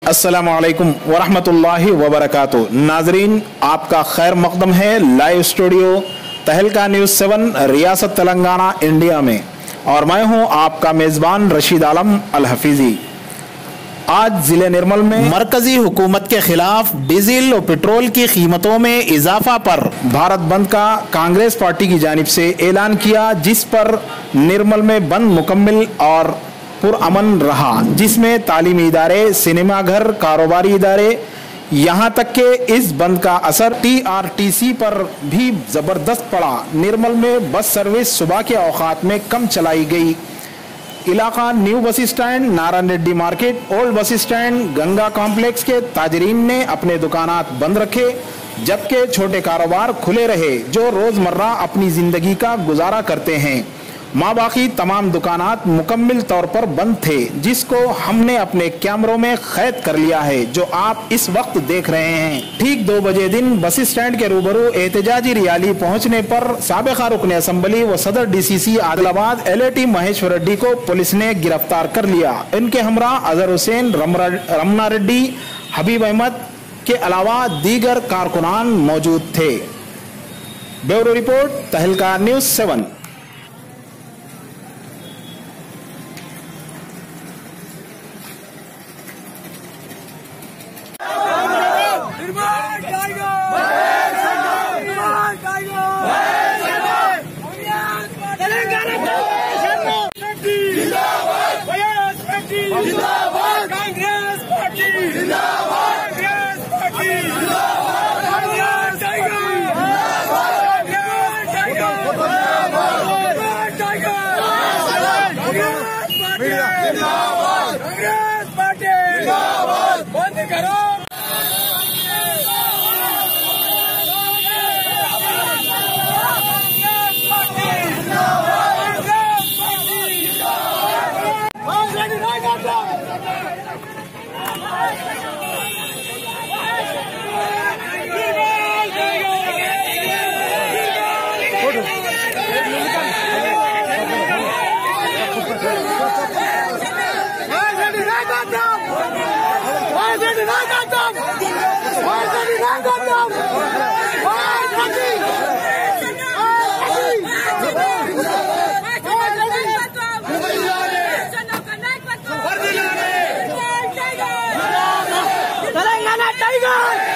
अस्सलामुअलैकुम वरहमतुल्लाहि वबरकातुहू। नाजरीन, आपका खैर मकदम है लाइव स्टूडियो तहलका न्यूज़ 7 रियासत तेलंगाना इंडिया में, और मैं हूं आपका मेज़बान रशीद आलम अल हफीज़ी। आज जिले निर्मल में मरकजी हुकूमत के खिलाफ डीजल और पेट्रोल की कीमतों में इजाफा पर भारत बंद का कांग्रेस पार्टी की जानिब से ऐलान किया, जिस पर निर्मल में बंद मुकम्मल और पुरअमन रहा, जिसमें तालीमी इदारे, सिनेमा घर, कारोबारी इदारे, यहाँ तक कि इस बंद का असर TRTC पर भी जबरदस्त पड़ा। निर्मल में बस सर्विस सुबह के औकात में कम चलाई गई। इलाका new bus stand, Narayan Reddy market, old bus stand, Ganga complex के ताजरीन ने अपने दुकानात बंद रखे, जबकि छोटे कारोबार खुले रहे जो रोजमर्रा अपनी जिंदगी का गुजारा करते हैं। माँ बाकी तमाम दुकानात मुकम्मल तौर पर बंद थे, जिसको हमने अपने कैमरों में कैद कर लिया है, जो आप इस वक्त देख रहे हैं। ठीक 2 बजे दिन बस स्टैंड के रूबरू एहतजाजी रैली पहुंचने पर साबिका रुकन असम्बली व सदर DCC आदिलाबाद LAT महेश्वर रेड्डी को पुलिस ने गिरफ्तार कर लिया। इनके हमरा अजहर हुसैन, रमना रेड्डी, हबीब अहमद के अलावा दीगर कारकुनान मौजूद थे। ब्यूरो रिपोर्ट तहलका न्यूज़ 7। Telangana Tiger!